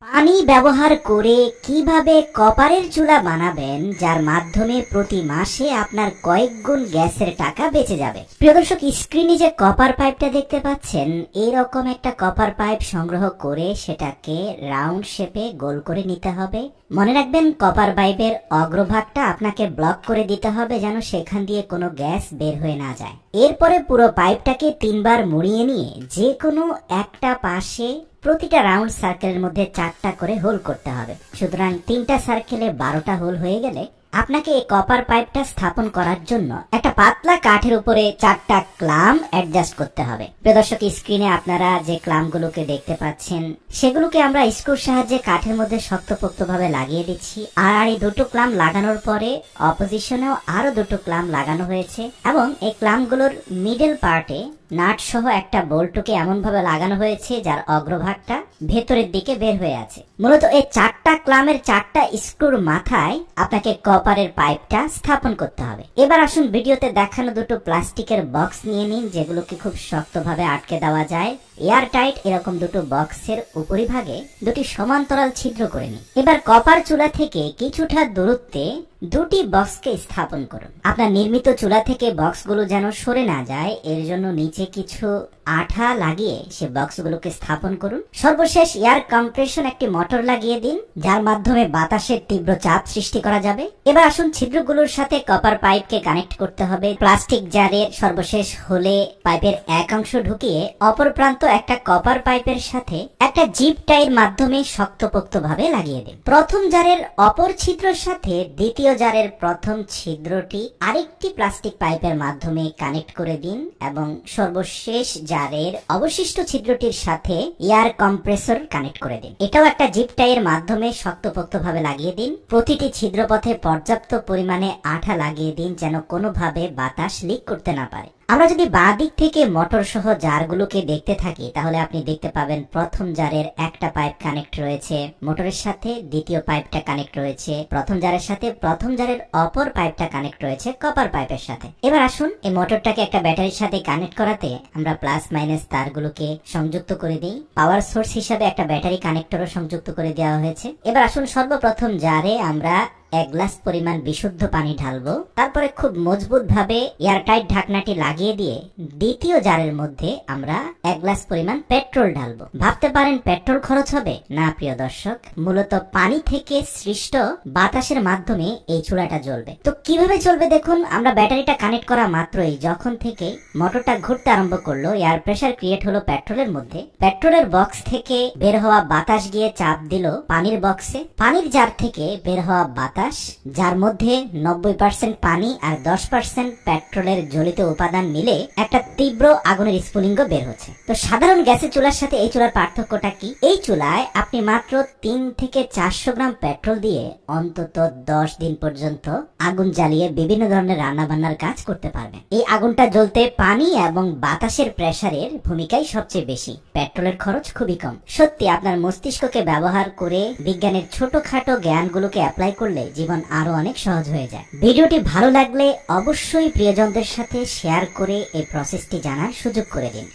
পানি ব্যবহার করে কিভাবে কপারের চুলা বানাবেন যার মাধ্যমে প্রতি মাসে আপনার কয়েক গুণ গ্যাসের টাকা বেঁচে যাবে। প্রিয় দর্শক, স্ক্রিনে যে কপার পাইপটা দেখতে পাচ্ছেন, এইরকম একটা কপার পাইপ সংগ্রহ করে সেটাকে রাউন্ড শেপে গোল করে নিতে হবে। মনে রাখবেন, কপার পাইপের অগ্রভাগটা আপনাকে ব্লক করে দিতে হবে যেন সেখান দিয়ে কোনো গ্যাস বের হয়ে না যায়। এরপরে পুরো পাইপটাকে 3 বার মুড়িয়ে নিয়ে যে কোনো একটা পাশে প্রতিটা রাউন্ড সার্কেলের মধ্যে 4টা করে হোল করতে হবে। সুতরাং 3টা সার্কেলে 12টা হোল হয়ে গেলে আপনাকে এই কপার পাইপটা স্থাপন করার জন্য একটা পাতলা কাঠের উপরে 4টা ক্লাম অ্যাডজাস্ট করতে হবে। প্রিয় দর্শক, স্ক্রিনে আপনারা যে ক্লামগুলোকে দেখতে পাচ্ছেন সেগুলোকে আমরা স্ক্রুর সাহায্যে কাঠের মধ্যে শক্তপোক্তভাবে লাগিয়ে দিচ্ছি। আর এই দুটো ক্লাম লাগানোর পরে অপোজিশনেও আরো দুটো ক্লাম লাগানো হয়েছে এবং এই ক্লামগুলোর মিডল পার্টে নাট সহ একটা বোল্টকে এমন ভাবে লাগানো হয়েছে যার অগ্রভাগটা ভেতরের দিকে বের হয়ে আছে। মূলত এই 4টা ক্লামের 4টা স্ক্রুর মাথায় আপনাকে কপারের পাইপটা স্থাপন করতে হবে। এবার আসুন ভিডিওতে দেখানো দুটো প্লাস্টিকের বক্স নিয়ে নিন, যেগুলোকে খুব শক্তভাবে আটকে দেওয়া যায়। এয়ার টাইট এরকম দুটো বক্সের উপরিভাগে দুটি সমান্তরাল ছিদ্র করে নিন। এবার কপার চুলা থেকে কিছুটা দূরত্বে দুটি বক্সকে স্থাপন করুন। আপনার নির্মিত চুলা থেকে বক্সগুলো যেন সরে না যায়, এর জন্য নিচে কিছু আঠা লাগিয়ে সে বক্সগুলোকে স্থাপন করুন। সর্বশেষ এয়ার কম্প্রেশন একটি মোটর লাগিয়ে দিন, যার মাধ্যমে বাতাসের তীব্র চাপ সৃষ্টি করা যাবে। এবার আসুন ছিদ্রগুলোর সাথে কপার পাইপকে কানেক্ট করতে হবে। প্লাস্টিক জারের সর্বশেষ হোলে পাইপের এক অংশ ঢুকিয়ে অপর প্রান্ত একটা কপার পাইপের সাথে একটা জিপ টাইয়ের মাধ্যমে শক্তপোক্তভাবে লাগিয়ে দিন। প্রথম জারের অপর ছিদ্রের সাথে দ্বিতীয় জারের প্রথম ছিদ্রটি আরেকটি প্লাস্টিক পাইপের মাধ্যমে কানেক্ট করে দিন এবং সর্বশেষ জারের অবশিষ্ট ছিদ্রটির সাথে এয়ার কম্প্রেসর কানেক্ট করে দিন। এটাও একটা জিপ টাইয়ের মাধ্যমে শক্তপোক্তভাবে লাগিয়ে দিন। প্রতিটি ছিদ্রপথে পর্যাপ্ত পরিমাণে আঠা লাগিয়ে দিন যেন কোনোভাবে বাতাস লিক করতে না পারে। আমরা যদি বাঁ দিক থেকে মোটর সহ জারগুলোকে দেখতে থাকি, তাহলে আপনি দেখতে পাবেন প্রথম জারের একটা পাইপ কানেক্ট রয়েছে মোটরের সাথে, দ্বিতীয় পাইপটা কানেক্ট রয়েছে প্রথম জারের সাথে, প্রথম জারের অপর পাইপটা কানেক্ট রয়েছে কপার পাইপের সাথে। এবার আসুন এই মোটরটাকে একটা ব্যাটারির সাথে কানেক্ট করাতে আমরা প্লাস মাইনাস তারগুলোকে সংযুক্ত করে দিই। পাওয়ার সোর্স হিসাবে একটা ব্যাটারি কানেক্টরও সংযুক্ত করে দেওয়া হয়েছে। এবার আসুন সর্বপ্রথম জারে আমরা 1 গ্লাস পরিমাণ বিশুদ্ধ পানি ঢালবো। তারপরে খুব মজবুত ভাবে এয়ারটাইট ঢাকনাটি লাগিয়ে দিয়ে দ্বিতীয় জারের মধ্যে আমরা 1 গ্লাস পরিমাণ পেট্রোল ঢালবো। ভাবতে পারেন পেট্রোল খরচ হবে? না প্রিয় দর্শক, মূলত পানি থেকে সৃষ্ট বাতাসের মাধ্যমে এই চুলাটা জ্বলবে। তো কিভাবে চলবে দেখুন, আমরা ব্যাটারিটা কানেক্ট করা মাত্রই যখন থেকে মোটরটা ঘুরতে আরম্ভ করলো, এয়ার প্রেসার ক্রিয়েট হলো পেট্রোলের মধ্যে। পেট্রোলের বক্স থেকে বের হওয়া বাতাস গিয়ে চাপ দিল পানির বক্সে। পানির জার থেকে বের হওয়া বাতাস, যার মধ্যে 90% পানি আর 10% পেট্রোলের জ্বলিত উপাদান মিলে একটা তীব্র আগুনের স্ফুলিঙ্গ বের হচ্ছে। তো সাধারণ গ্যাসের চুলার সাথে এই চুলার পার্থক্যটা কি? এই চুলায় আপনি মাত্র 3 থেকে 400 গ্রাম পেট্রোল দিয়ে অন্তত 10 দিন পর্যন্ত আগুন জ্বালিয়ে বিভিন্ন ধরনের রান্না বান্নার কাজ করতে পারবেন। এই আগুনটা জ্বলতে পানি এবং বাতাসের প্রেসারের ভূমিকাই সবচেয়ে বেশি, পেট্রোলের খরচ খুবই কম। সত্যি আপনার মস্তিষ্ককে ব্যবহার করে বিজ্ঞানের ছোটখাটো জ্ঞানগুলোকে অ্যাপ্লাই করলে জীবন আরো অনেক সহজ হয়ে যায়। ভিডিওটি ভালো লাগলে অবশ্যই প্রিয়জনদের সাথে শেয়ার করে এই প্রসেসটি জানার সুযোগ করে দিন।